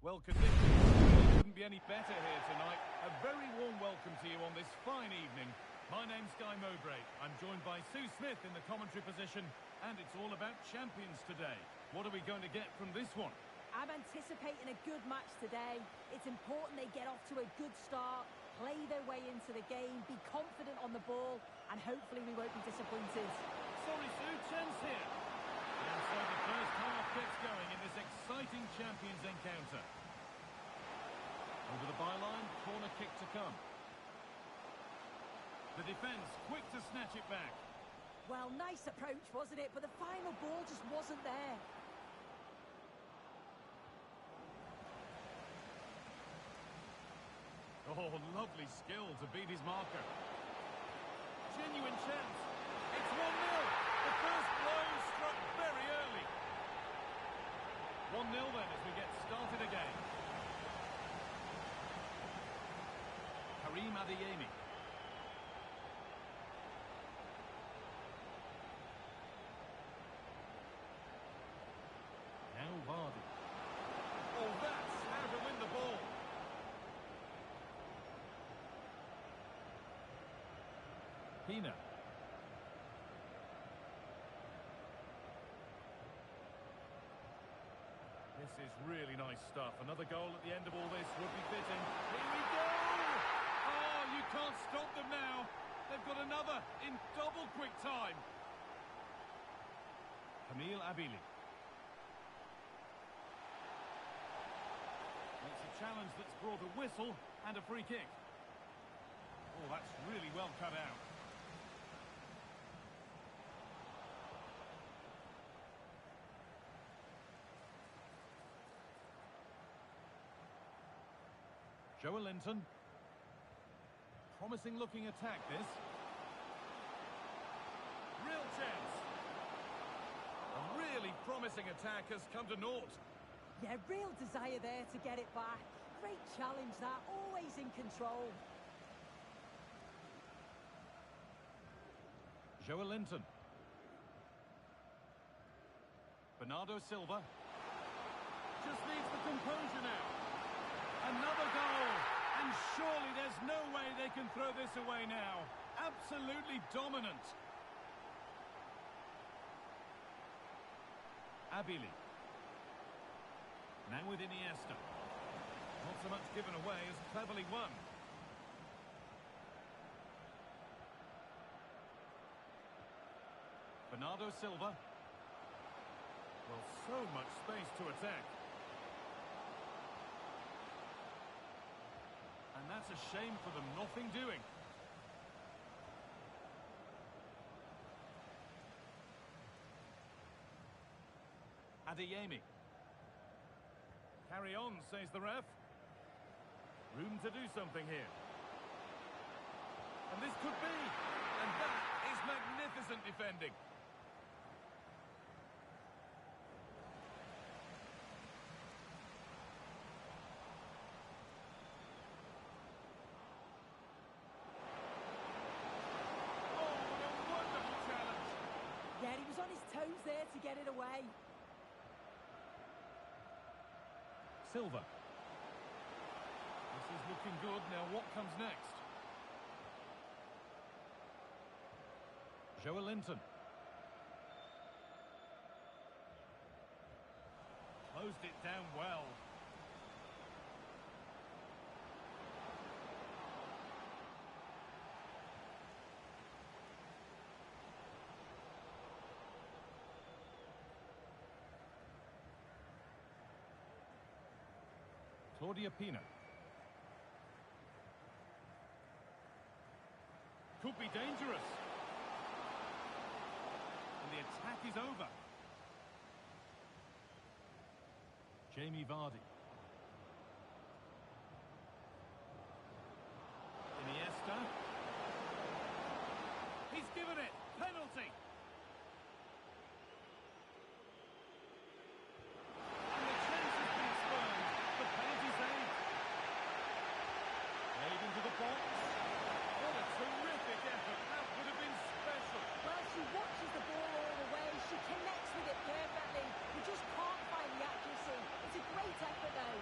Well, conditions couldn't be any better here tonight. A very warm welcome to you on this fine evening. My name's Guy Mowbray. I'm joined by Sue Smith in the commentary position, and it's all about champions today. What are we going to get from this one? I'm anticipating a good match today. It's important they get off to a good start, play their way into the game, be confident on the ball, and hopefully we won't be disappointed. Sorry, Sue, chance here. And so the first half gets going in this exciting champions encounter. Over the byline, corner kick to come. The defence quick to snatch it back. Well, nice approach, wasn't it? But the final ball just wasn't there. Oh, lovely skill to beat his marker. Genuine chance. It's 1-0. The first blow struck very early. 1-0 then as we get started again. Karim Adeyemi. Now Vardy. Oh, that's how to win the ball. Pina. This is really nice stuff. Another goal at the end of all this would be fitting. Here we go! Oh, you can't stop them now. They've got another in double quick time. Kamil Abili. It's a challenge that's brought a whistle and a free kick. Oh, that's really well cut out. Joelinton. Promising looking attack this. Real chance. A really promising attack has come to naught. Yeah, real desire there to get it back. Great challenge that, always in control. Joelinton. Bernardo Silva. Just needs the composure now. Another goal, and surely there's no way they can throw this away now. Absolutely dominant. Abili. Now with Iniesta. Not so much given away as cleverly won. Bernardo Silva. Well, so much space to attack. And that's a shame for them, nothing doing. Adeyemi. Carry on, says the ref. Room to do something here. And this could be. And that is magnificent defending. Yeah, he was on his toes there to get it away. Silva. This is looking good. Now what comes next? Joelinton. Closed it down well. Claudia Pina. Could be dangerous. And the attack is over. Jamie Vardy. Iniesta. He's given it. Penalty. What a terrific effort. That would have been special. Well, she watches the ball all the way. She connects with it perfectly. We just can't find the accuracy. It's a great effort, though.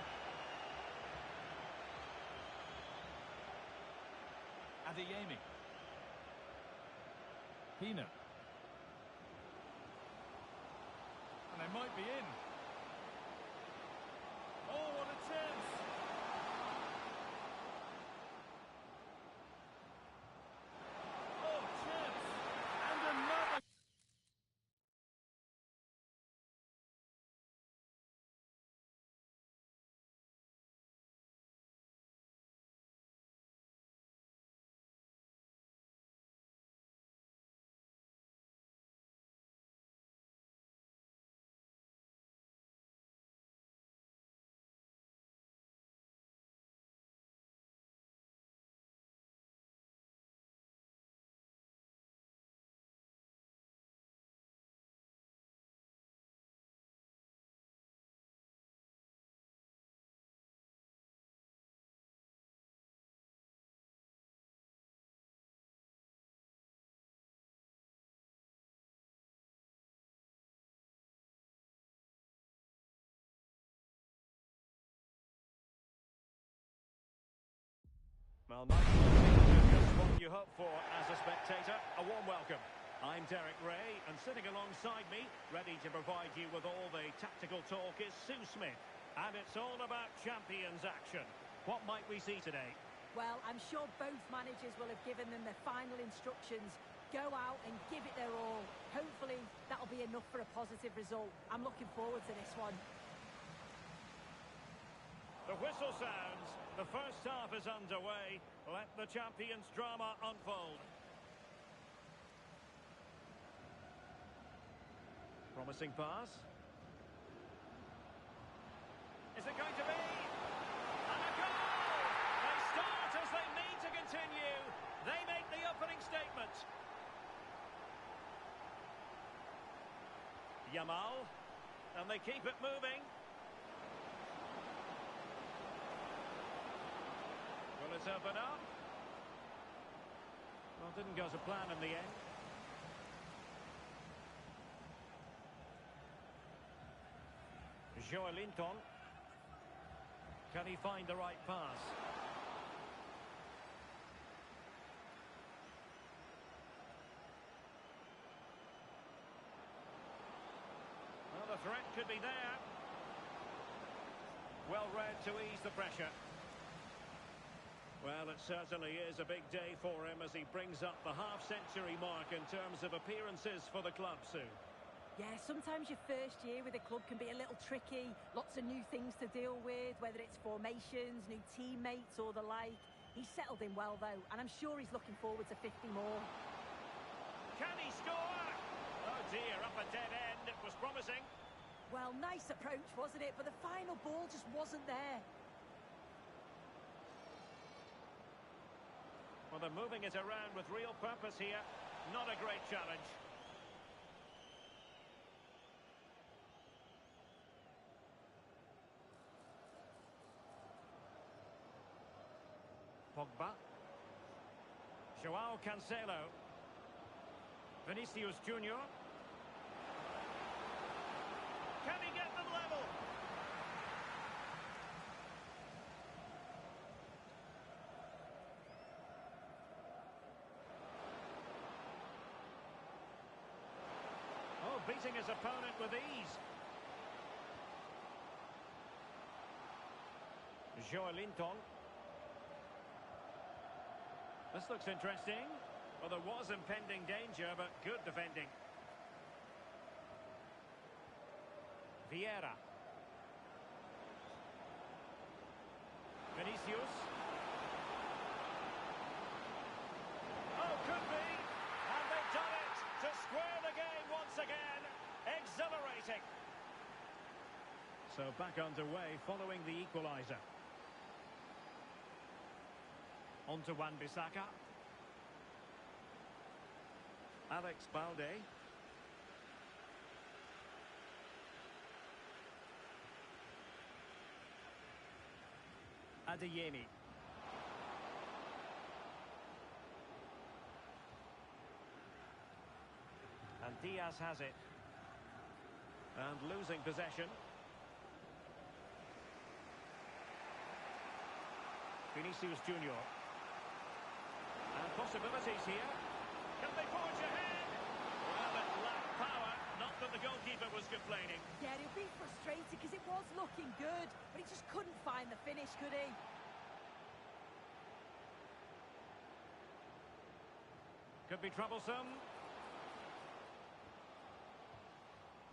Adeyemi. Pina. And they might be in. Oh, what a chance! Oh, chance! And another... Well, might be just what you hope for as a spectator. A warm welcome. I'm Derek Ray, and sitting alongside me, ready to provide you with all the tactical talk, is Sue Smith. And it's all about Champions action. What might we see today? Well, I'm sure both managers will have given them their final instructions. Go out and give it their all. Hopefully, that'll be enough for a positive result. I'm looking forward to this one. The whistle sounds. The first half is underway. Let the Champions drama unfold. Promising pass. Is it going to be? And a goal! They start as they mean to continue. They make the opening statement. Yamal. And they keep it moving. Will it open up? Well, didn't go to plan in the end. Joelinton. Can he find the right pass? Well, the threat could be there. Well read to ease the pressure. Well, it certainly is a big day for him as he brings up the half-century mark in terms of appearances for the club, Sue. Yeah, sometimes your first year with a club can be a little tricky. Lots of new things to deal with, whether it's formations, new teammates or the like. He's settled in well, though, and I'm sure he's looking forward to 50 more. Can he score? Oh, dear, up a dead end. It was promising. Well, nice approach, wasn't it? But the final ball just wasn't there. Well, they're moving it around with real purpose here. Not a great challenge. Pogba. Joao Cancelo. Vinicius Junior. Can he get them level? Oh, beating his opponent with ease. Joelinton. This looks interesting. Well, there was impending danger, but good defending. Vieira. Vinicius. Oh, could be. And they've done it to square the game once again. Exhilarating. So back underway following the equaliser. On to Wan-Bissaka. Alex Balde. Adeyemi. And Diaz has it. And losing possession. Vinicius Junior. And possibilities here. Can they forge ahead? Well, it lacked power. Not that the goalkeeper was complaining. Yeah, he'll be frustrated because it was looking good, but he just couldn't find the finish, could he? Could be troublesome.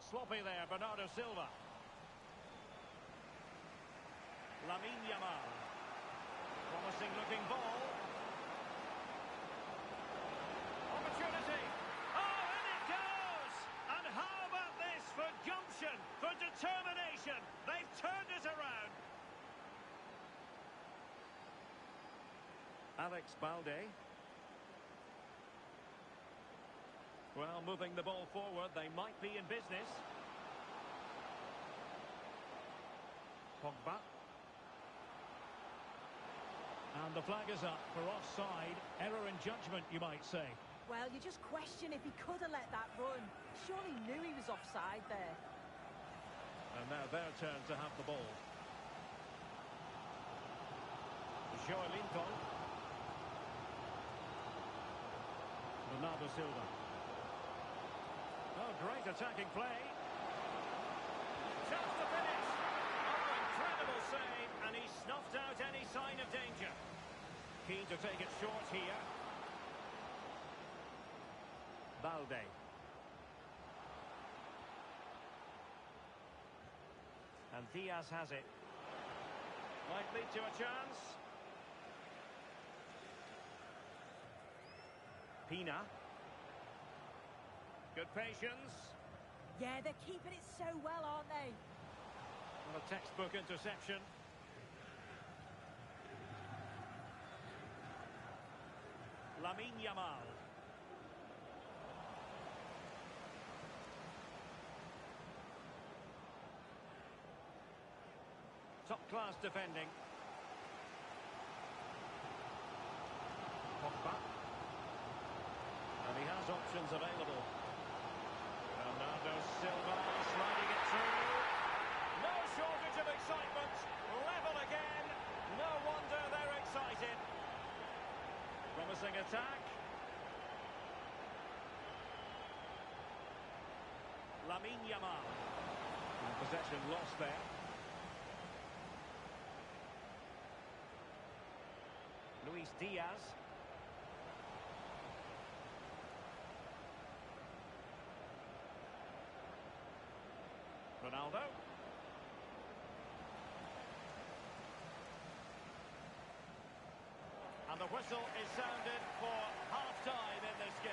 Sloppy there, Bernardo Silva. Lamine Yamal. Promising looking ball. Opportunity. Oh, and it goes! And how about this for gumption, for determination? They've turned it around. Alex Balde. Well, moving the ball forward, they might be in business. Pogba. And the flag is up for offside. Error in judgment, you might say. Well, you just question if he could have let that run. Surely knew he was offside there. And now their turn to have the ball. Joelinton. Bernardo Silva. Oh, great attacking play. Just the finish. Oh, incredible save, and he snuffed out any sign of danger. Keen to take it short here. Balde. And Diaz has it. Might lead to a chance. Pina. Good patience. Yeah, they're keeping it so well, aren't they? Well, a textbook interception. Lamine Yamal. Top-class defending. Pogba. And he has options available. Bernardo Silva sliding it through. No shortage of excitement. Level again. No wonder they're excited. Promising attack. Lamine Yamal. And possession lost there. Luis Diaz. Ronaldo. And the whistle is sounded for half-time in this game.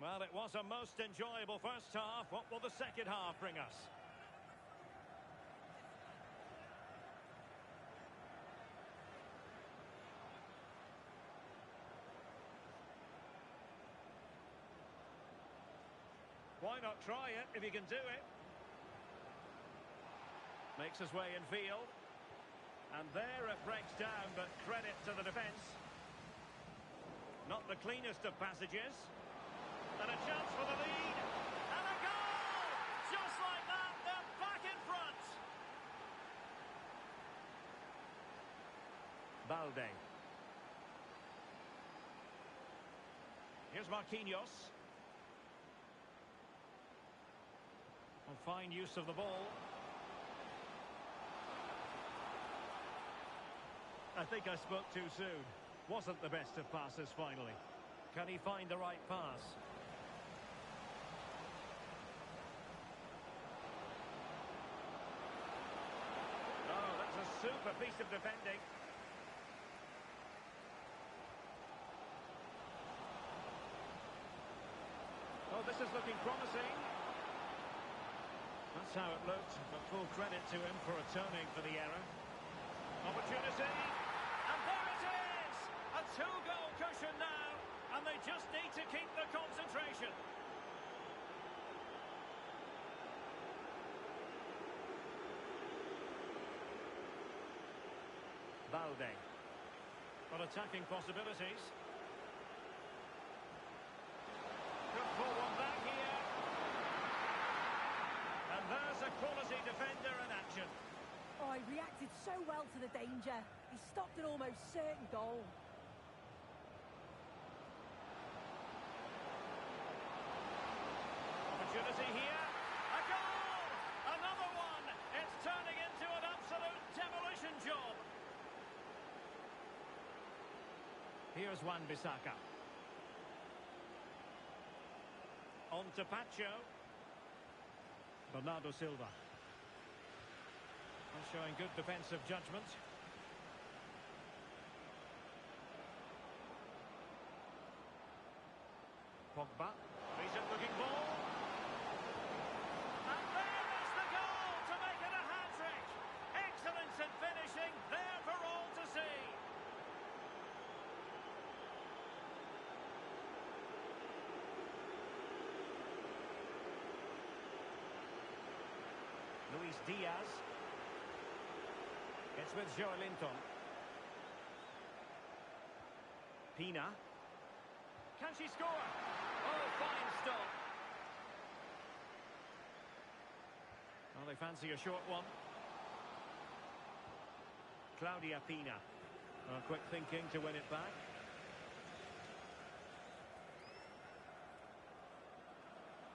Well, it was a most enjoyable first half. What will the second half bring us? Why not try it if you can do it? Makes his way in field. And there it breaks down, but credit to the defence. Not the cleanest of passages. And a chance for the lead. And a goal! Just like that, they're back in front. Balde. Here's Marquinhos. And fine use of the ball. I think I spoke too soon. Wasn't the best of passes finally. Can he find the right pass? Oh, that's a super piece of defending. is looking promising. That's how it looked, but full credit to him for atoning for the error. Opportunity, and there it is! A two-goal cushion now, and they just need to keep the concentration. Balde. Got attacking possibilities. Good for one back here. And there's a quality defender in action. Oh, he reacted so well to the danger. He stopped an almost certain goal. Opportunity here. A goal! Another one! It's turning into an absolute demolition job. Here's Wan-Bissaka. On to Pacho. Bernardo Silva. And showing good defensive judgment. Pogba. Decent looking ball. And there is the goal to make it a hat-trick. Excellence in finishing, there for all to see. Luis Diaz. It's with Joelinton. Pina. Can she score? Oh, fine stop. Well, they fancy a short one. Claudia Pina. Quick thinking to win it back.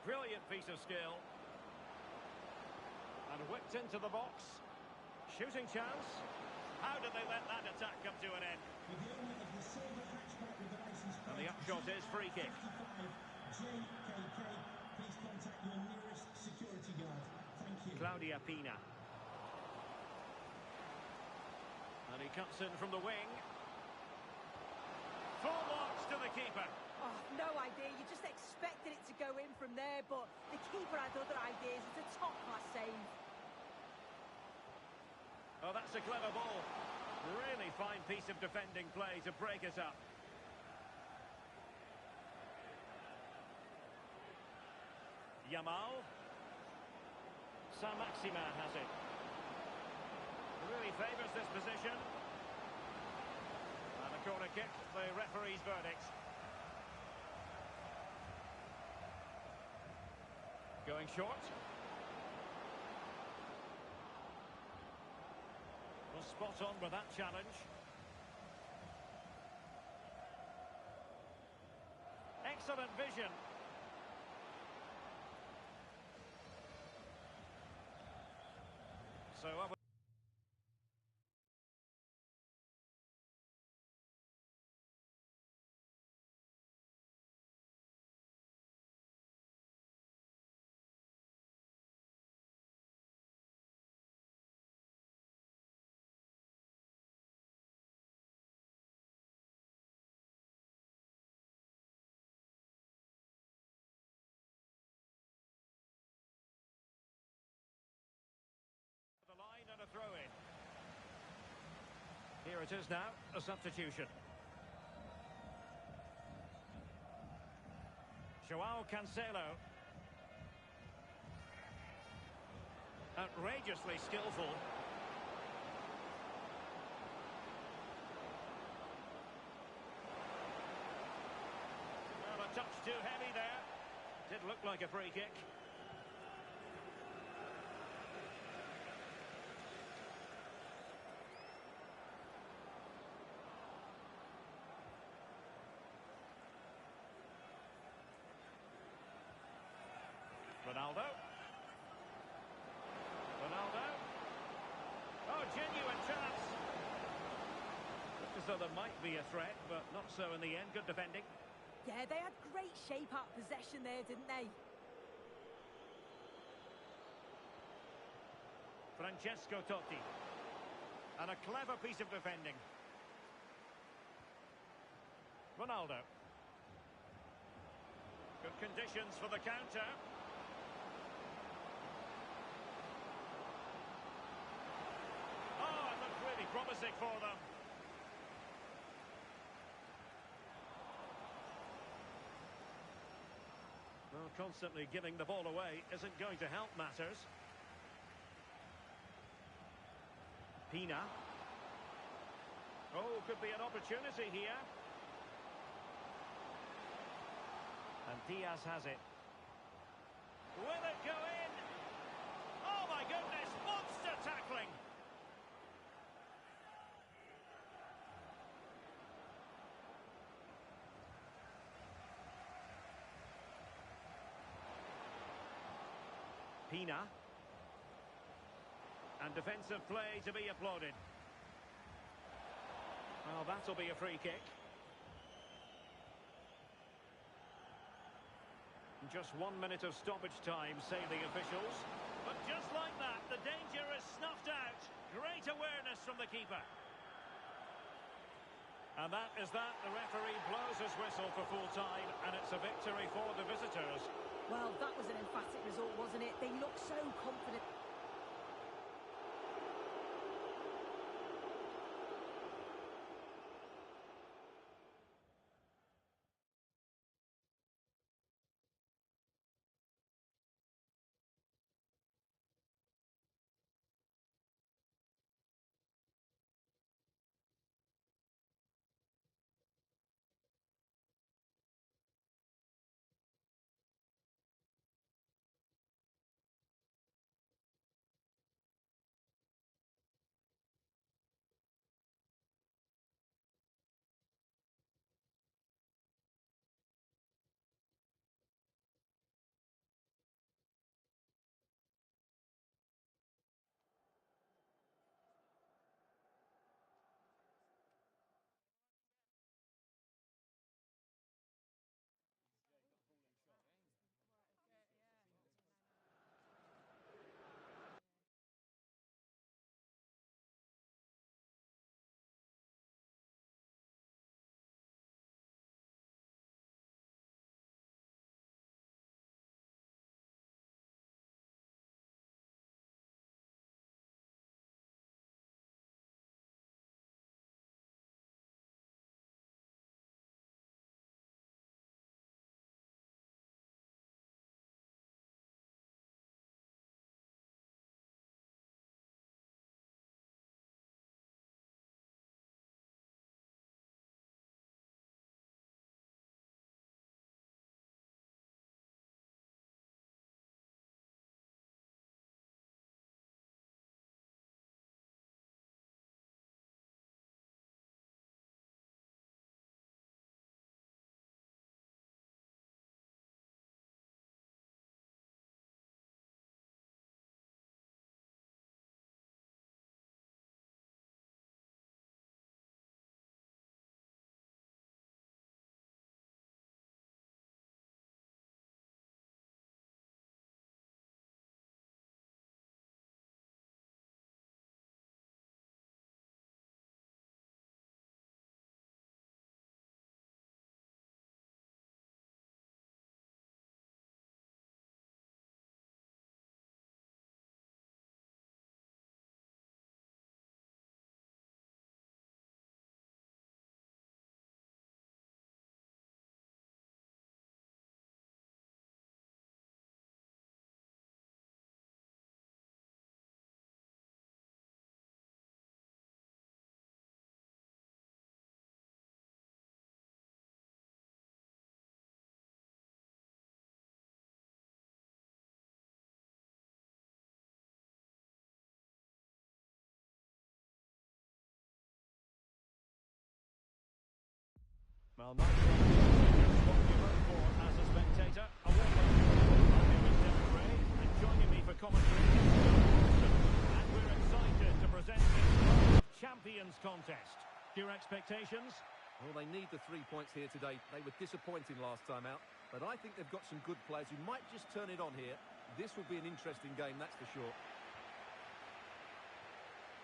Brilliant piece of skill. And whipped into the box. Shooting chance. How did they let that attack come to an end? And the upshot is free kick. Claudia Pina. And he cuts in from the wing. Full marks to the keeper. Oh, no idea. You just expected it to go in from there, but the keeper had other ideas. It's a top-class save. Oh, that's a clever ball. Really fine piece of defending play to break it up. Yamal. Saint-Maximin has it. Really favours this position. And a corner kick, the referee's verdict. Going short. Well, spot on with that challenge. Excellent vision. So up. The line and a throw in. Here it is now, a substitution. Joao Cancelo. Outrageously skillful. Well, a touch too heavy there. Did look like a free kick. Ronaldo. Oh, genuine chance. Looked as though there might be a threat, but not so in the end. Good defending. Yeah, they had great shape out possession there, didn't they? Francesco Totti. And a clever piece of defending. Ronaldo. Good conditions for the counter. Oh, it looked really promising for them. Well, constantly giving the ball away isn't going to help matters. Pina. Oh, could be an opportunity here. And Diaz has it. Will it go in? Oh my goodness, monster tackling! Pina. And defensive play to be applauded. Well, that'll be a free kick. Just 1 minute of stoppage time, say the officials. But just like that, the danger is snuffed out. Great awareness from the keeper. And that is that. The referee blows his whistle for full time, and it's a victory for the visitors. Well, that was an emphatic result, wasn't it? They look so confident. Well, not what you vote for as a spectator. A warm welcome. My name is Derek Ray, and joining me for commentary is John Watson. And we're excited to present this World of Champions contest. Your expectations? Well, they need the 3 points here today. They were disappointing last time out, but I think they've got some good players who might just turn it on here. This will be an interesting game, that's for sure.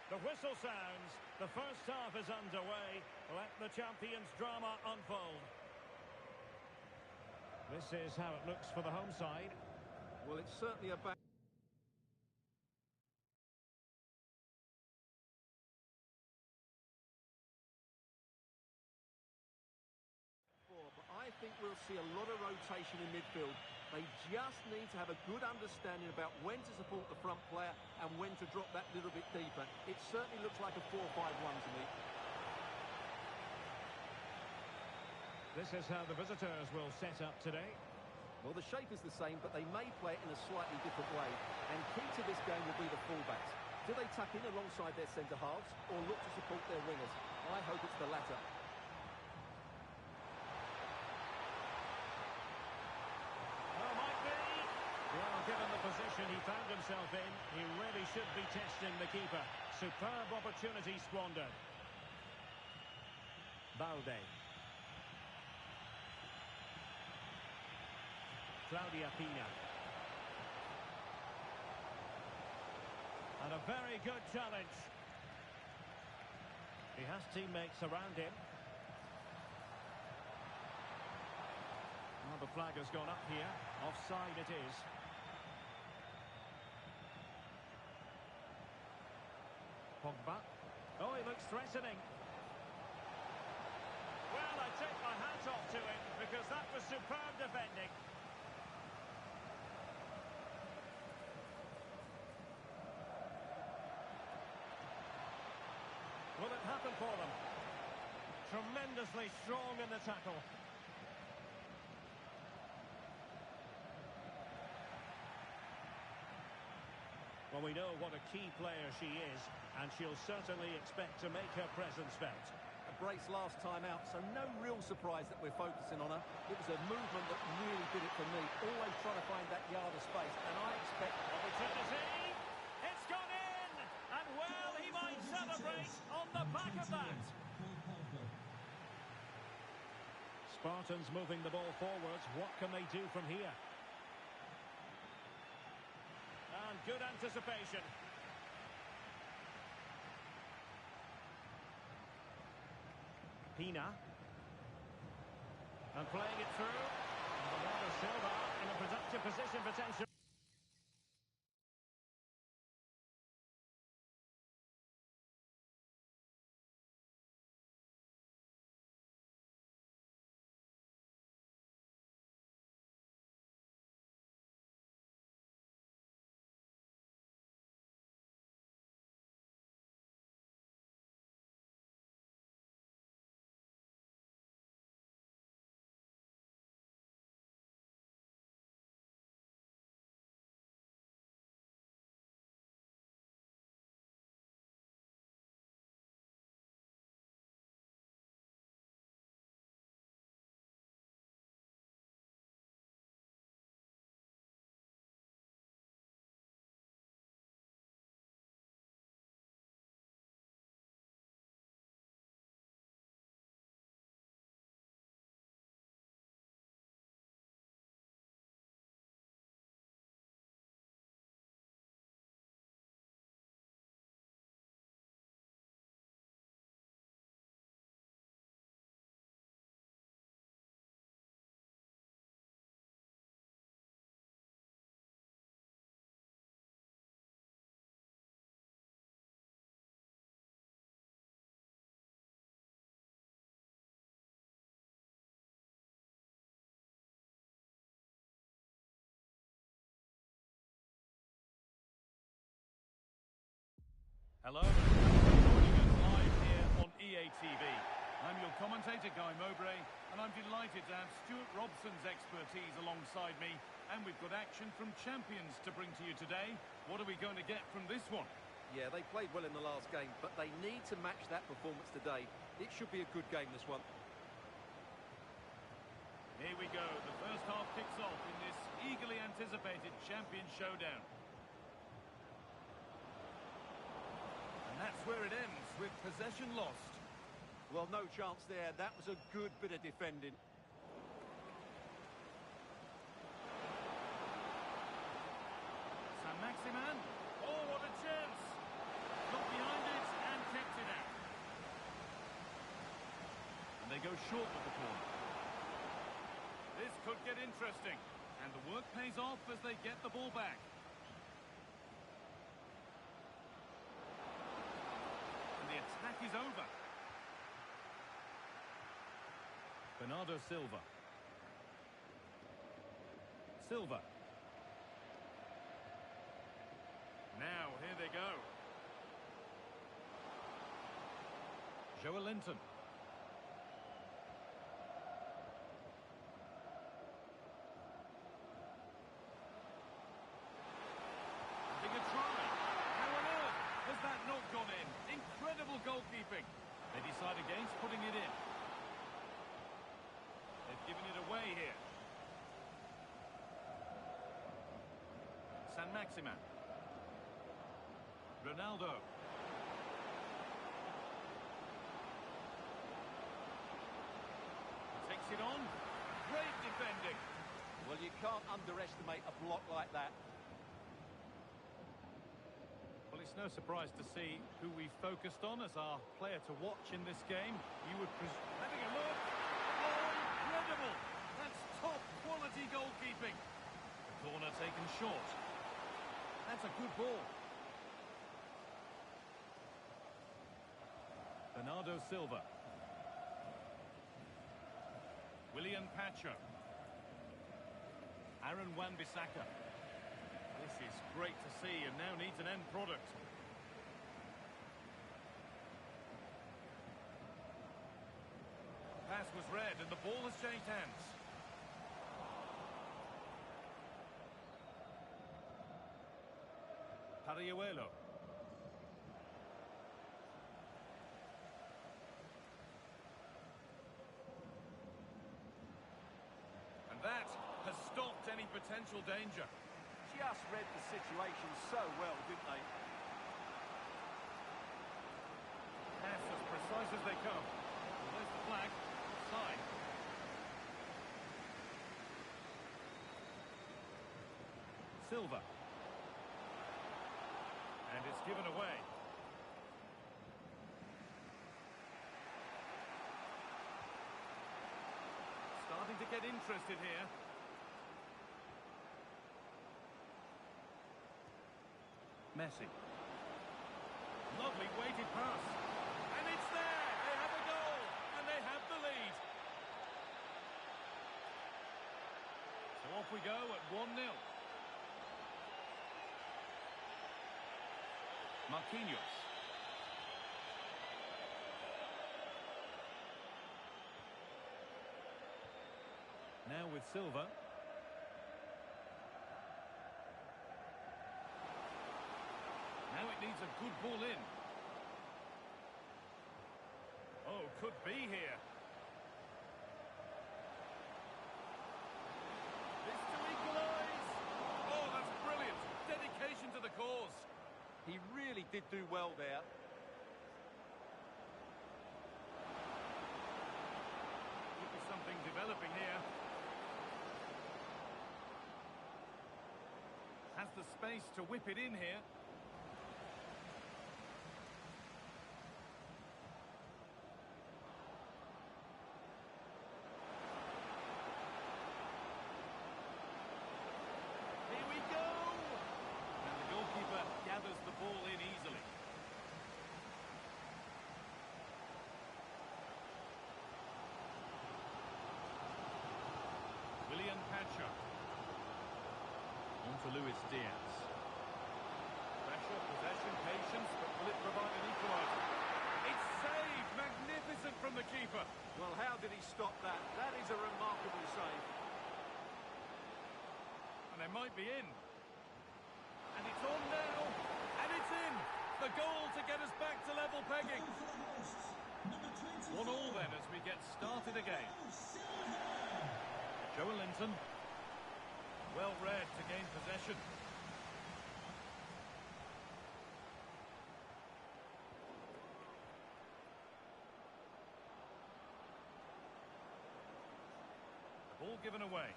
The whistle sounds. The first half is underway. Let the champions' drama unfold. This is how it looks for the home side. Well, it's certainly a bad... But I think we'll see a lot of rotation in midfield. They just need to have a good understanding about when to support the front player and when to drop that little bit deeper. It certainly looks like a 4-5-1 to me. This is how the visitors will set up today. Well, the shape is the same, but they may play it in a slightly different way. And key to this game will be the fullbacks. Do they tuck in alongside their centre-halves or look to support their wingers? I hope it's the latter. Oh, might be. Well, given the position he found himself in, he really should be testing the keeper. Superb opportunity squandered. Balde. Claudia Pina. And a very good challenge. He has teammates around him. Well, the flag has gone up here. Offside it is. Pogba. Oh, he looks threatening. Well, I take my hat off to him because that was superb defending. Will it happen for them? Tremendously strong in the tackle. Well, we know what a key player she is, and she'll certainly expect to make her presence felt. A brace last time out, so no real surprise that we're focusing on her. It was a movement that really did it for me, always trying to find that yard of space, and I expect... Opportunity! It's gone in! And well, he might celebrate on the back of that. Spartans moving the ball forwards. What can they do from here? And good anticipation. Pina. And playing it through. Bernardo Silva in a productive position potential. Hello, and thanks for joining us live here on EA TV. I'm your commentator, Guy Mowbray, and I'm delighted to have Stuart Robson's expertise alongside me, and we've got action from champions to bring to you today. What are we going to get from this one? Yeah, they played well in the last game, but they need to match that performance today. It should be a good game, this one. Here we go. The first half kicks off in this eagerly anticipated champion showdown. And that's where it ends, with possession lost. Well, no chance there. That was a good bit of defending. Saint-Maximin. Oh, what a chance. Got behind it and kept it out. And they go short with the corner. This could get interesting. And the work pays off as they get the ball back. And the attack is over. Bernardo Silva. Silva. Now, here they go. Joelinton. Having a try. How on earth has that not gone in? Incredible goalkeeping. They decide against putting it in. They've given it away here. San Maximan. Ronaldo. Takes it on. Great defending. Well, you can't underestimate a block like that. Well, it's no surprise to see who we focused on as our player to watch in this game. You would having a look. Oh, incredible! That's top quality goalkeeping. The corner taken short. That's a good ball. Bernardo Silva. William Pacho. Aaron Wan-Bissaka. This is great to see and now needs an end product. Pass was read and the ball has changed hands. Pariuelo. And that has stopped any potential danger. Just read the situation so well, didn't they? Pass as precise as they come. Well, there's the flag. Offside. Silva. And it's given away. Starting to get interested here. Messi. Lovely weighted pass. And it's there! They have a goal! And they have the lead. So off we go at 1-0. Marquinhos. Now with Silva. Now it needs a good ball in. Oh, could be here. This to equalise. Oh, that's brilliant. Dedication to the cause. He really did do well there. Could be something developing here. Has the space to whip it in here. Here we go! And the goalkeeper gathers the ball in easily. William Pacho. On to Luis Diaz. Pressure, possession, patience, but will it provide an equaliser? It's saved! Magnificent from the keeper. Well, how did he stop that? That is a remarkable save. And they might be in. And it's on now. And it's in. The goal to get us back to level pegging. 1-1 then as we get started again. Joelinton. Well read to gain possession. The ball given away.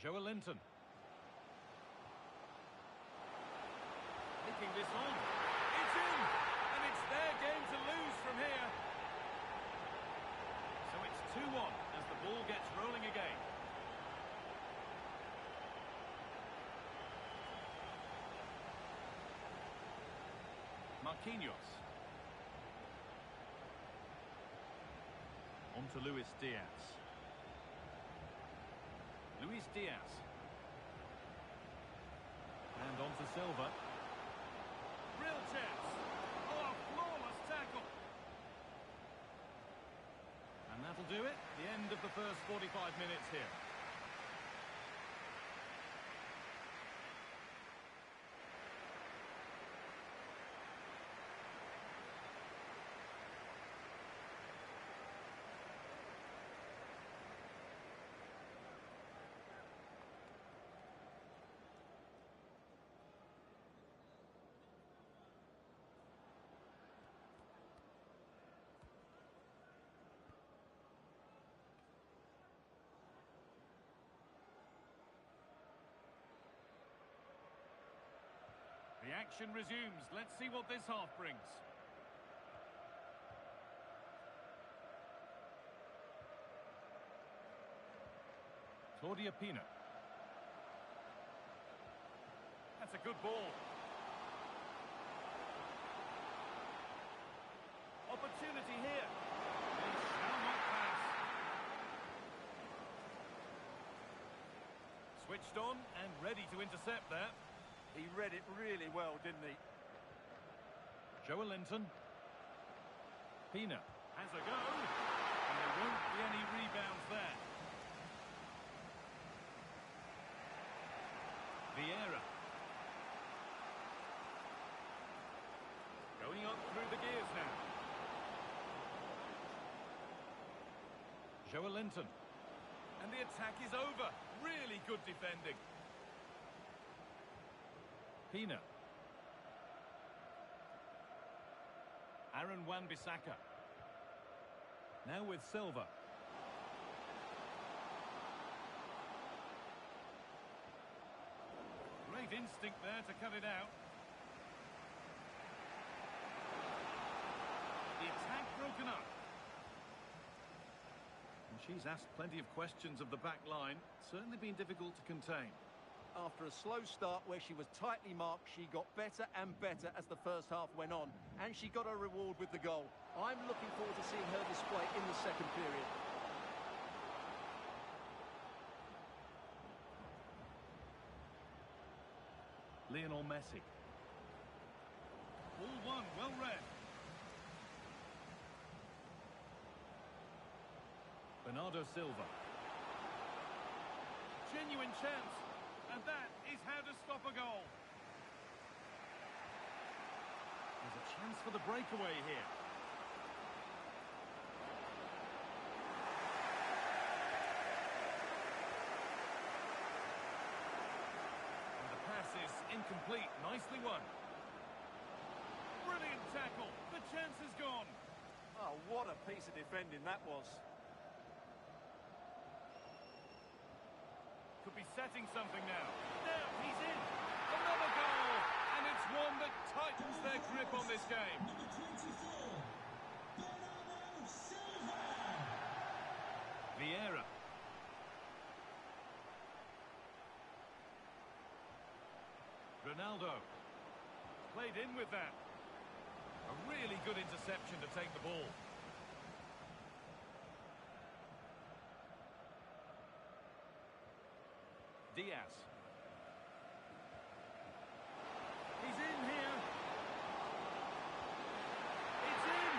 Joelinton. Taking this on. It's in! And it's their game to lose from here. So it's 2-1 as the ball gets rolling again. Marquinhos. On to Luis Diaz. Luis Diaz. And on to Silva. Real chance. Oh, a flawless tackle. And that'll do it. The end of the first 45 minutes here. The action resumes. Let's see what this half brings. Claudia Pina. That's a good ball. Opportunity here. They shall not pass. Switched on and ready to intercept there. He read it really well, didn't he? Joelinton. Pina has a go. And there won't be any rebounds there. Vieira. Going up through the gears now. Joelinton. And the attack is over. Really good defending. Pina. Aaron Wan-Bissaka. Now with Silva. Great instinct there to cut it out. The attack broken up. And she's asked plenty of questions of the back line. Certainly been difficult to contain. After a slow start where she was tightly marked, she got better and better as the first half went on. And she got her reward with the goal. I'm looking forward to seeing her display in the second period. Lionel Messi. Ball one, well read. Bernardo Silva. Genuine chance. And that is how to stop a goal. There's a chance for the breakaway here. And the pass is incomplete. Nicely won. Brilliant tackle. The chance is gone. Oh, what a piece of defending that was. Could be setting something now. Now he's in. Another goal. And it's one that tightens their grip on this game. Number 24, Bernardo Silva. Vieira. Ronaldo. Played in with that. A really good interception to take the ball. Diaz. He's in here. It's in.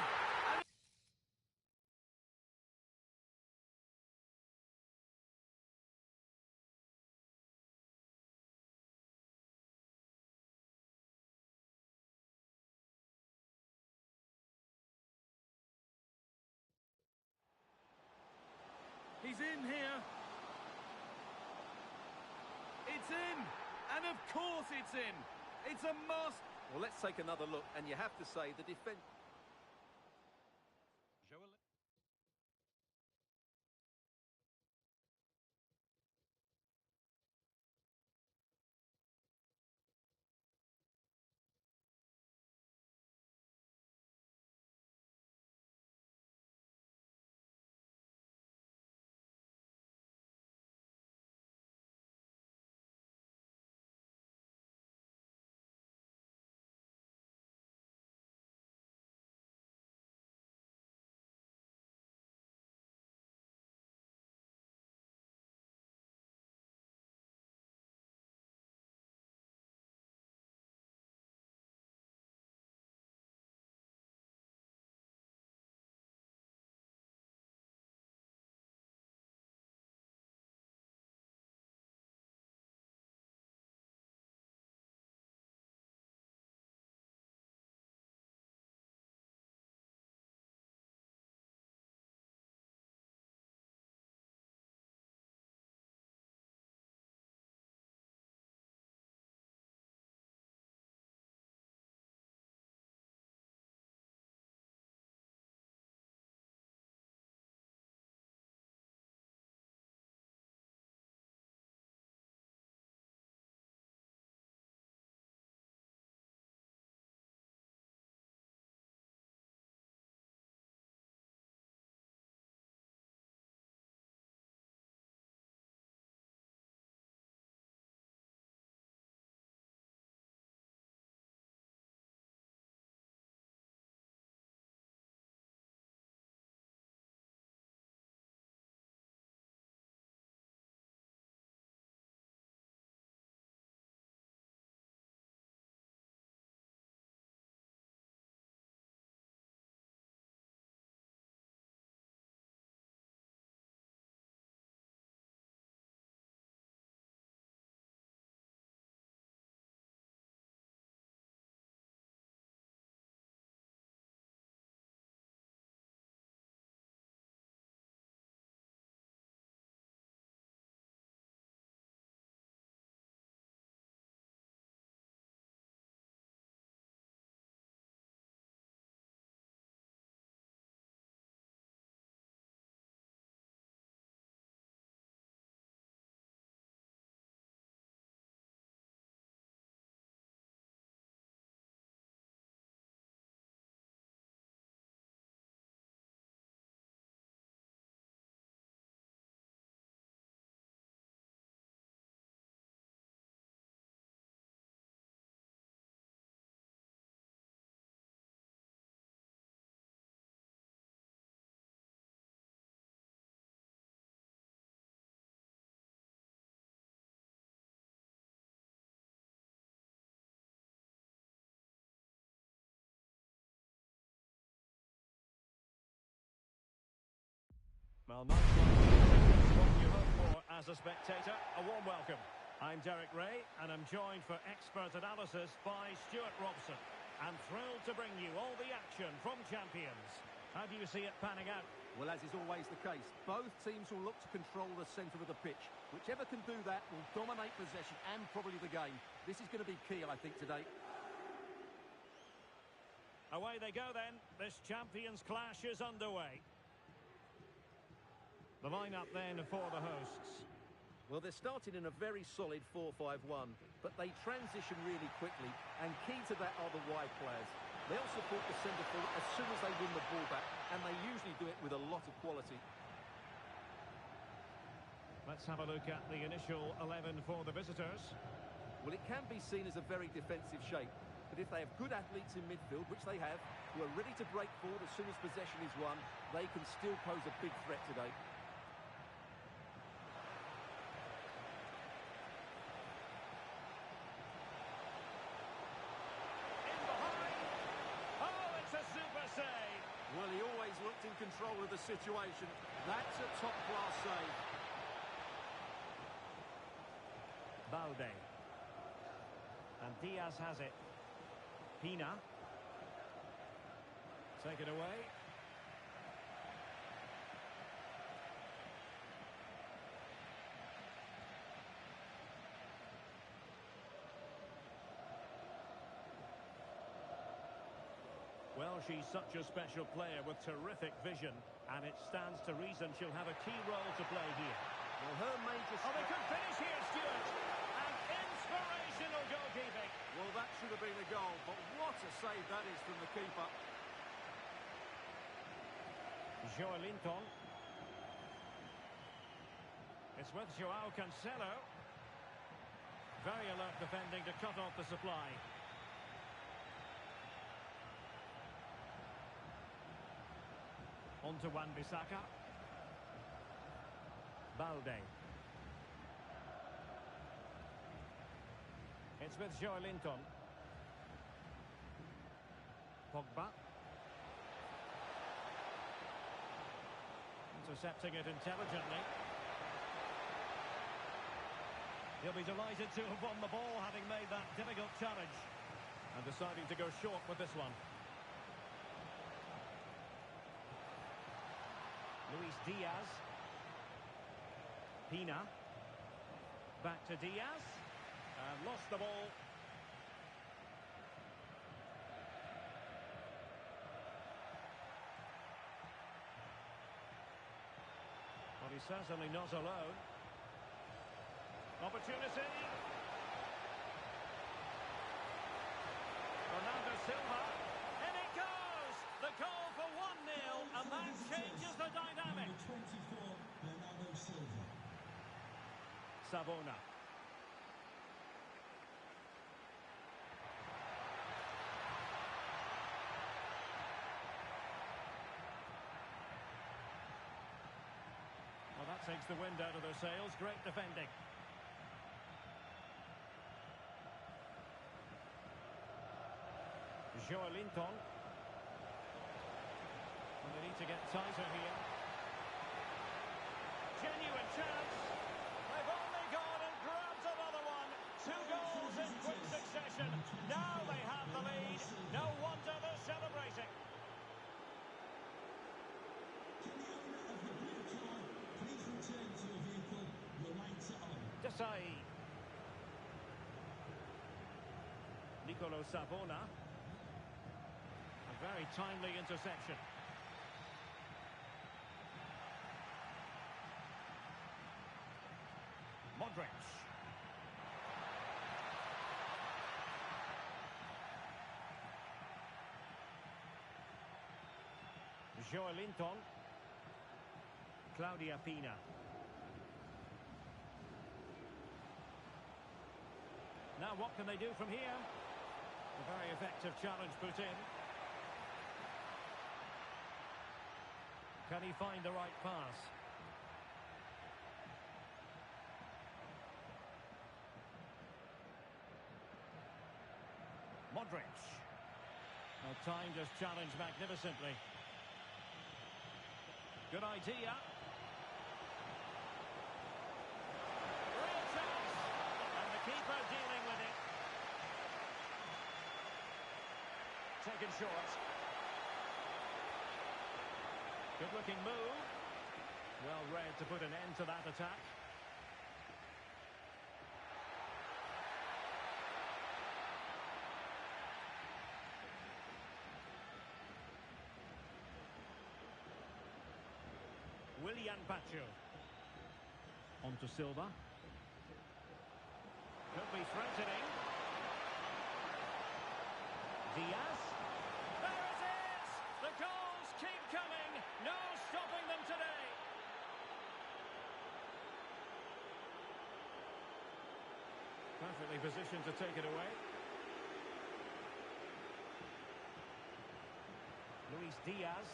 And he's in here. It's in! And of course it's in! It's a must! Well, let's take another look, and you have to say the defence... Well, nice one. That's what you hope for as a spectator. A warm welcome. I'm Derek Ray, and I'm joined for expert analysis by Stuart Robson. And thrilled to bring you all the action from champions. How do you see it panning out? Well, as is always the case, both teams will look to control the centre of the pitch. Whichever can do that will dominate possession and probably the game. This is going to be key, I think, today. Away they go then. This champions clash is underway. The lineup then for the hosts. Well, they're starting in a very solid 4-5-1, but they transition really quickly, and key to that are the wide players. They'll support the centre forward as soon as they win the ball back, and they usually do it with a lot of quality. Let's have a look at the initial 11 for the visitors. Well, it can be seen as a very defensive shape, but if they have good athletes in midfield, which they have, who are ready to break forward as soon as possession is won, they can still pose a big threat today. Well, he always looked in control of the situation. That's a top-class save. Balde. And Diaz has it. Pina. Take it away. Well, she's such a special player with terrific vision, and it stands to reason she'll have a key role to play here. Well, her major... Oh, they could finish here, Stuart! And inspirational goalkeeping. Well, that should have been a goal, but what a save that is from the keeper. Joelinton. It's with Joao Cancelo. Very alert defending to cut off the supply. On to Wan-Bissaka. Balde. It's with Joelinton. Pogba. Intercepting it intelligently. He'll be delighted to have won the ball, having made that difficult challenge. And deciding to go short with this one. Luis Diaz. Pina. Back to Diaz. And lost the ball. Well, he's certainly not alone. Opportunity. Fernando Silva. In it goes! The goal for 1-0, and that changes the dynamic. Number 24, Bernardo Silva. Savona. Well, that takes the wind out of their sails. Great defending. Joelinton. And they need to get tighter here. Genuine chance. They've only gone and grabbed another one. 2 goals in quick succession. Now they have the lead. No wonder they're celebrating. Can the owner of the blue car please return to your vehicle? Your lights are on. Desai. Nicolo Savona. A very timely interception. Modric. Joelinton. Claudia Pina. Now what can they do from here? A very effective challenge put in. Can he find the right pass? Modric. Well, timed his challenge magnificently. Good idea. keeper dealing with it. Taken short. Good-looking move. Well read to put an end to that attack. Willian Pacho. On to Silva. Could be threatening. Diaz. There it is! The goals keep coming. No stopping them today. Perfectly positioned to take it away. Luis Diaz.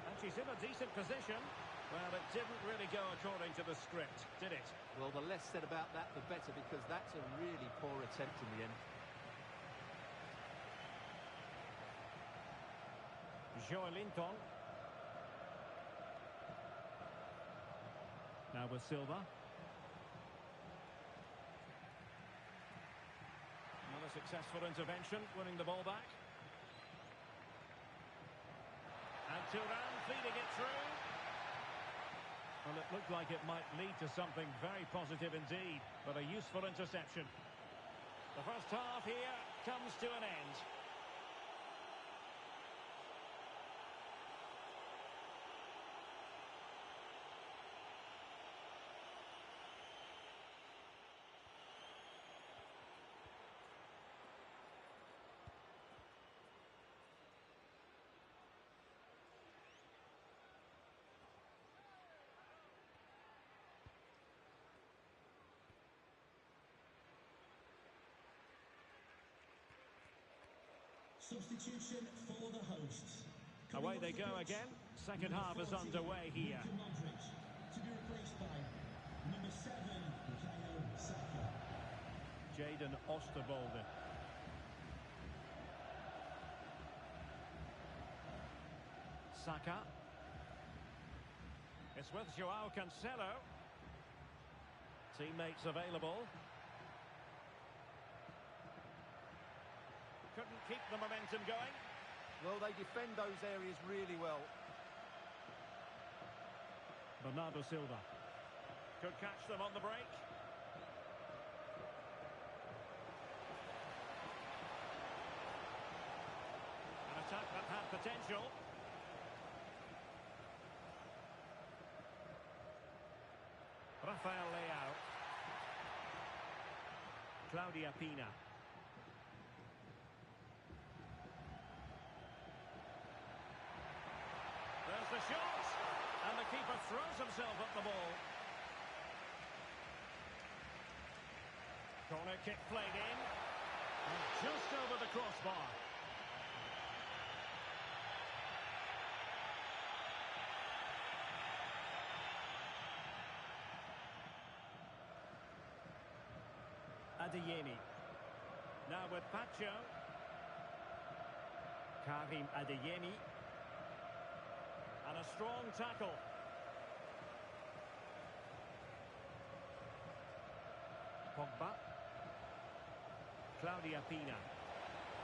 And she's in a decent position. Well, it didn't really go according to the script, did it? Well, the less said about that, the better, because that's a really poor attempt in the end. Joelinton. Now with Silva. Another successful intervention, winning the ball back. And Turan feeding it through. Well, it looked like it might lead to something very positive indeed, but a useful interception. The first half here comes to an end. Substitution for the hosts. Away they go again. Second half is underway here. Modric, to be replaced by number 7, Bukayo Saka. Jadon Osterwolde. Saka. It's with Joao Cancelo. Teammates available. Couldn't keep the momentum going. Well, they defend those areas really well. Bernardo Silva. Could catch them on the break. An attack that had potential. Rafael Leao. Claudia Pina. There's the shot, and the keeper throws himself at the ball. Corner kick played in, and just over the crossbar. Adeyemi. Now with Pacho. Karim Adeyemi. And a strong tackle. Pogba. Claudia Pina.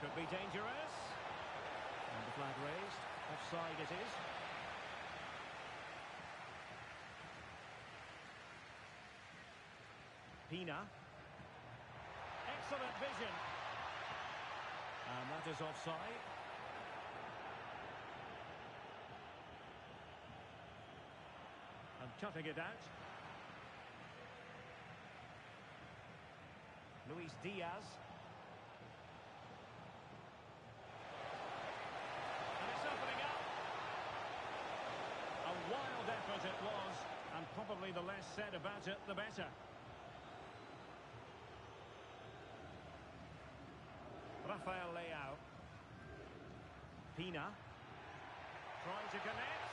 Could be dangerous. And the flag raised. Offside it is. Pina. Excellent vision. And that is offside. And cutting it out. Luis Diaz. And it's opening up. A wild effort it was, and probably the less said about it, the better. Rafael Leao. Pina. Trying to connect.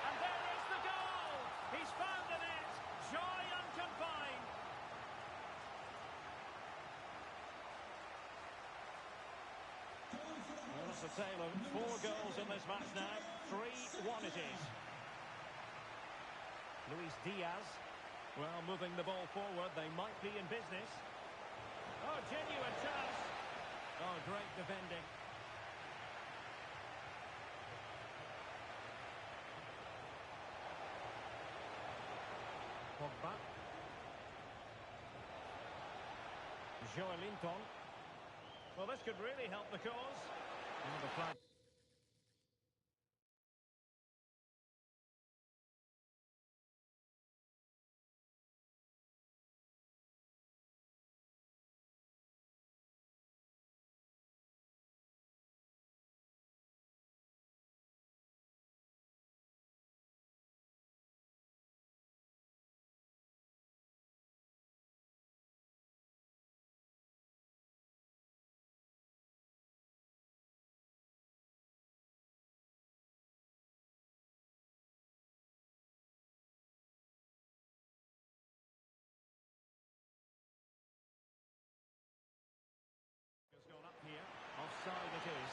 And there is the goal! He's found the net! Joy unconfined! Well, it's a tale of 4 goals in this match now. 3-1 it is. Luis Diaz. Well, moving the ball forward, they might be in business. Oh, genuine chance. Oh, great defending. Pogba. Joelinton. Well, this could really help the cause. Oh, the flag. Gone up here. Offside it is.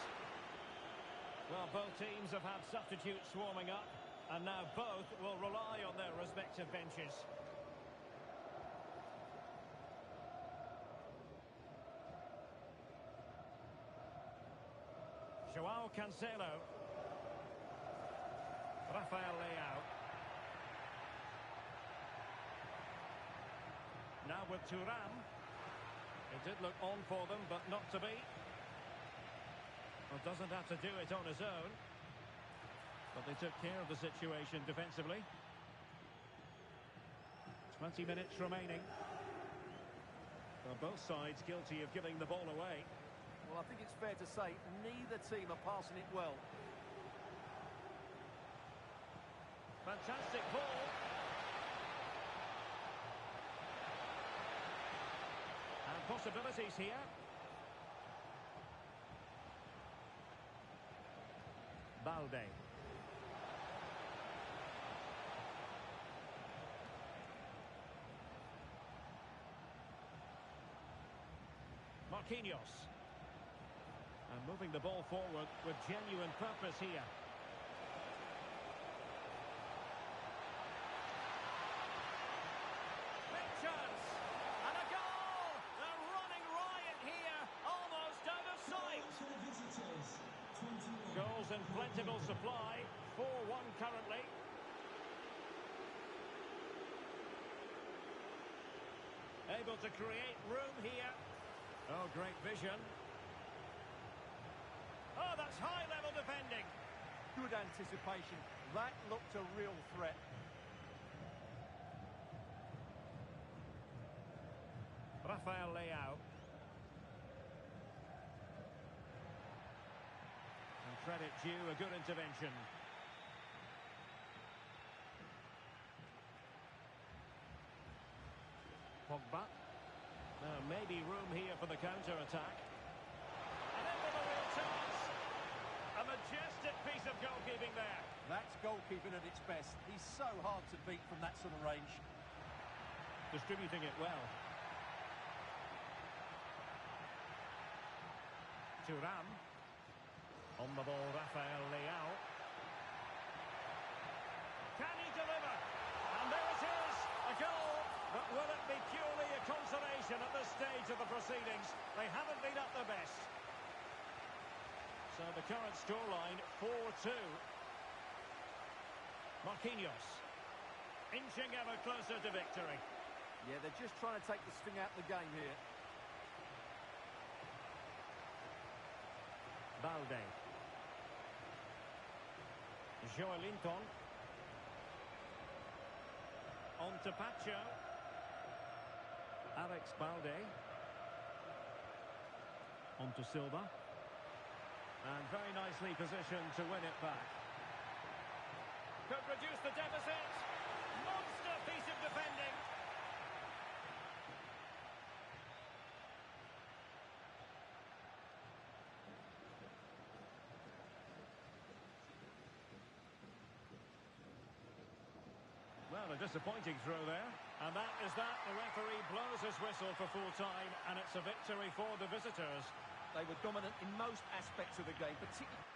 Well, both teams have had substitutes swarming up, and now both will rely on their respective benches. Joao Cancelo. Rafael Leao. Now with Thuram. It did look on for them, but not to be. Well, doesn't have to do it on his own. But they took care of the situation defensively. 20 minutes remaining. Well, both sides guilty of giving the ball away. Well, I think it's fair to say neither team are passing it well. Fantastic ball. Possibilities here. Balde. Marquinhos. And moving the ball forward with genuine purpose here. Goals in plentiful supply, 4-1 currently. Able to create room here. Oh, great vision. Oh, that's high-level defending. Good anticipation. That looked a real threat. Rafael Leao. Credit due, a good intervention. Pogba. Now maybe room here for the counter-attack. And in with a real chance. A majestic piece of goalkeeping there. That's goalkeeping at its best. He's so hard to beat from that sort of range. Distributing it well. Thuram. On the ball, Rafael Leao. Can he deliver? And there it is, a goal. But will it be purely a consolation at this stage of the proceedings? They haven't been at their best. So the current scoreline, 4-2. Marquinhos. Inching ever closer to victory. Yeah, they're just trying to take the sting out of the game here. Balde. Joelinton. On to Pacho. Alex Balde. On to Silva. And very nicely positioned to win it back. Could reduce the deficit. Monster piece of defending. Well, a disappointing throw there. And that is that. The referee blows his whistle for full time, and it's a victory for the visitors. They were dominant in most aspects of the game, particularly...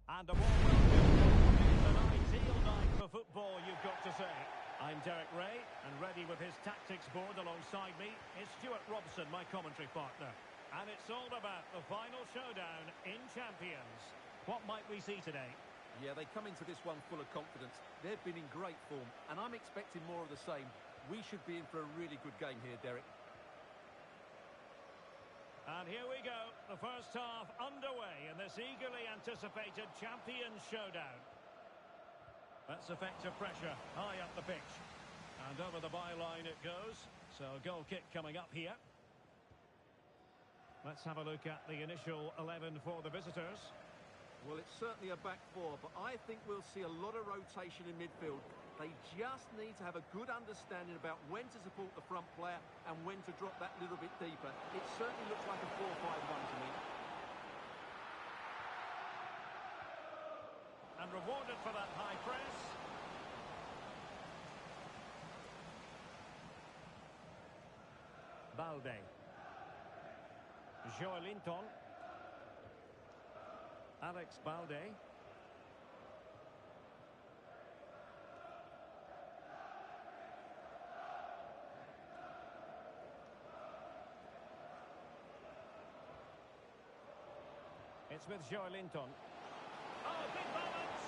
And a warm welcome. It's an ideal night for football, you've got to say. I'm Derek Ray, and ready with his tactics board alongside me is Stuart Robson, my commentary partner. And it's all about the final showdown in Champions. What might we see today? Yeah, they come into this one full of confidence. They've been in great form, and I'm expecting more of the same. We should be in for a really good game here, Derek. And here we go, the first half underway in this eagerly anticipated Champions showdown. That's effective pressure, high up the pitch. And over the byline it goes. So goal kick coming up here. Let's have a look at the initial 11 for the visitors. Well, it's certainly a back four, but I think we'll see a lot of rotation in midfield. They just need to have a good understanding about when to support the front player and when to drop that little bit deeper. It certainly looks like a 4-5-1 to me. And rewarded for that high press. Balde. Joelinton. Alex Balde. It's with Joelinton. Oh, big moment!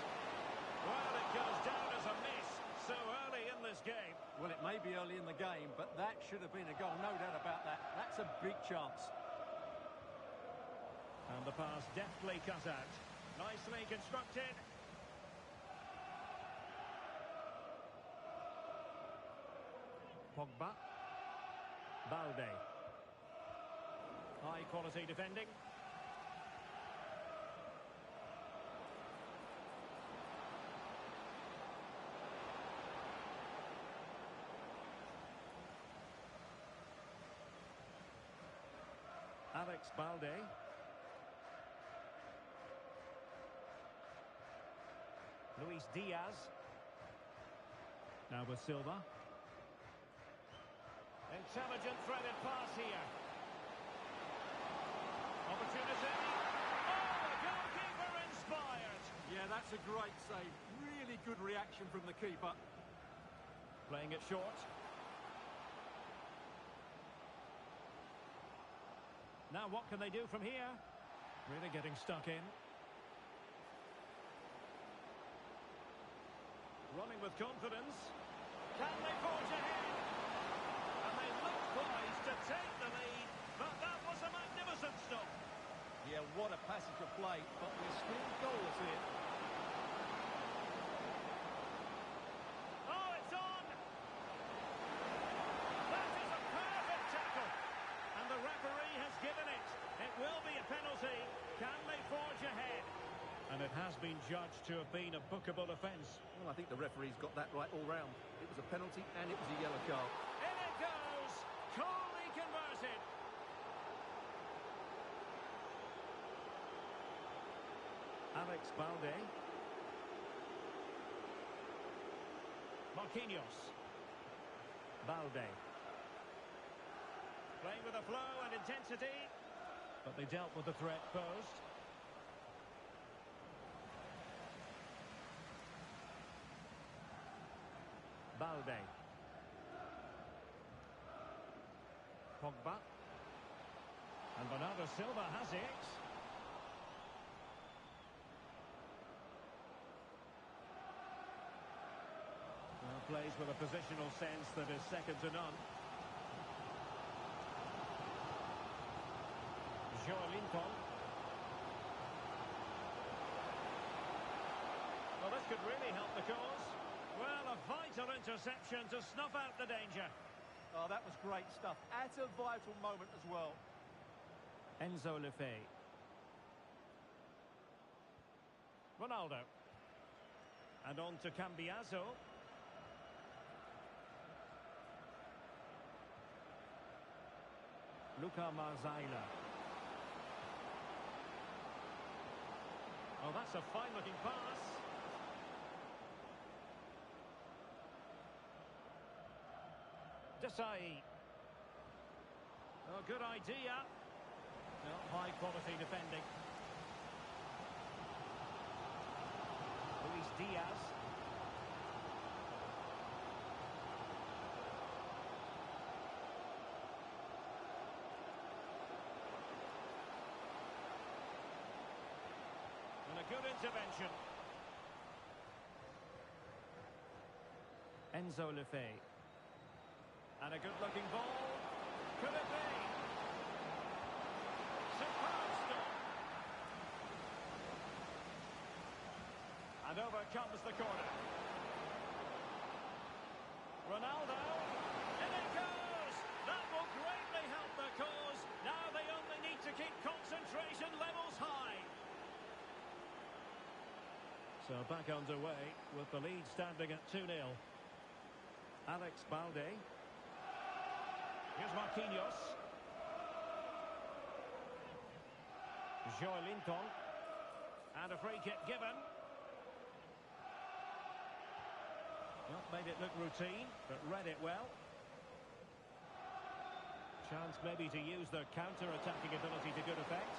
Well, it goes down as a miss so early in this game. Well, it may be early in the game, but that should have been a goal, no doubt about that. That's a big chance. And the pass deftly cut out. Nicely constructed. Pogba. Balde. High quality defending. Alex Balde. Luis Diaz. Now with Silva. Intelligent threaded pass here. Opportunity. Oh, the goalkeeper inspired. Yeah, that's a great save. Really good reaction from the keeper. Playing it short. Now what can they do from here? Really getting stuck in. Running with confidence. Can they forge ahead? And they look poised to take the lead, but that was a magnificent stop. Yeah, what a passage of play, but we're still goalless here. Oh, it's on! That is a perfect tackle. And the referee has given it. It will be a penalty. Can they forge ahead? And it has been judged to have been a bookable offence. Well, I think the referee's got that right all round. It was a penalty and it was a yellow card. In it goes! Coolly converted. Alex Balde. Marquinhos. Balde. Playing with a flow and intensity. But they dealt with the threat posed. Balde. Pogba. And Bernardo Silva has it. Well, plays with a positional sense that is second to none. Joelinton. Well, this could really help the cause. Well, a vital interception to snuff out the danger. Oh, that was great stuff. At a vital moment as well. Enzo Lefebvre. Ronaldo. And on to Cambiaso. Luka Marzaila. Oh, that's a fine-looking pass. Desai. Oh, good idea. Well, high-quality defending. Diaz. And a good intervention. Enzo Lefebvre. And a good-looking ball. Could it be? Superb stop. And over comes the corner. Ronaldo. In it goes! That will greatly help the cause. Now they only need to keep concentration levels high. So back underway with the lead standing at 2-0. Alex Balde. Here's Marquinhos. Joelinton. And a free kick given. Not made it look routine, but read it well. Chance maybe to use their counter-attacking ability to good effect.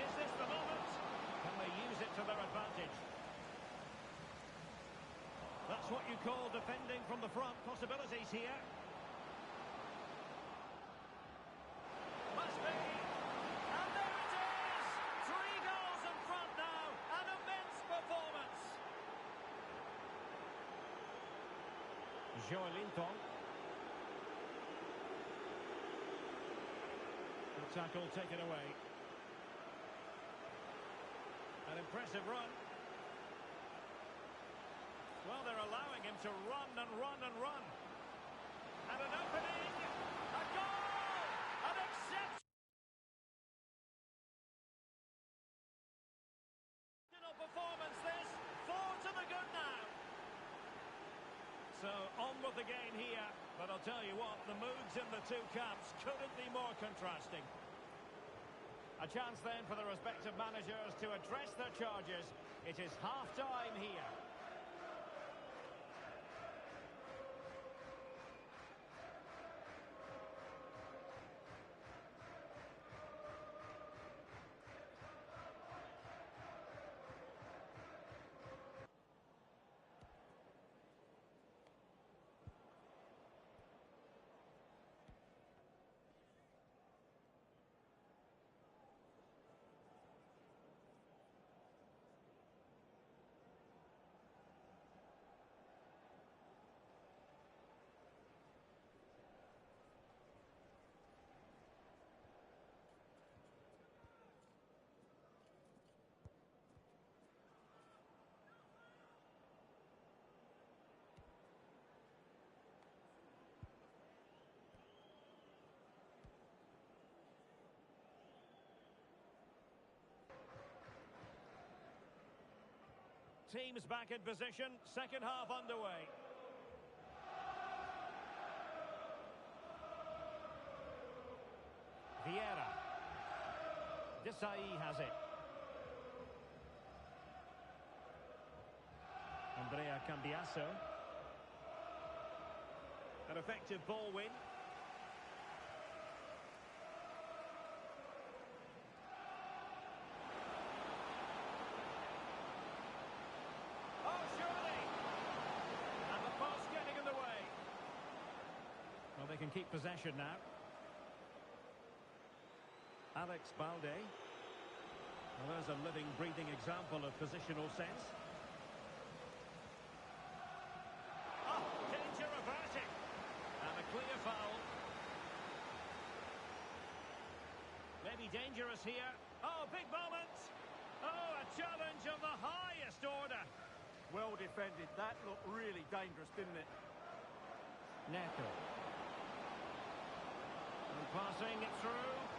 Is this the moment? Can they use it to their advantage? That's what you call defending from the front. Possibilities here. Must be. And there it is! 3 goals in front now. An immense performance. Joelinton. The tackle taken away. An impressive run. Well, they're allowing him to run and run and run. And an opening. A goal! An exceptional performance this. 4 to the good now. So, on with the game here. But I'll tell you what, the moods in the two camps couldn't be more contrasting. A chance then for the respective managers to address their charges. It is half-time here. Teams back in position, second half underway. Vieira. Desai has it. Andrea Cambiasso. An effective ball win. They can keep possession now. Alex Balde. Well, there's a living, breathing example of positional sense. Oh, danger averted. And a clear foul. Maybe dangerous here. Oh, big moment. Oh, a challenge of the highest order. Well defended. That looked really dangerous, didn't it? Neto. And passing it through.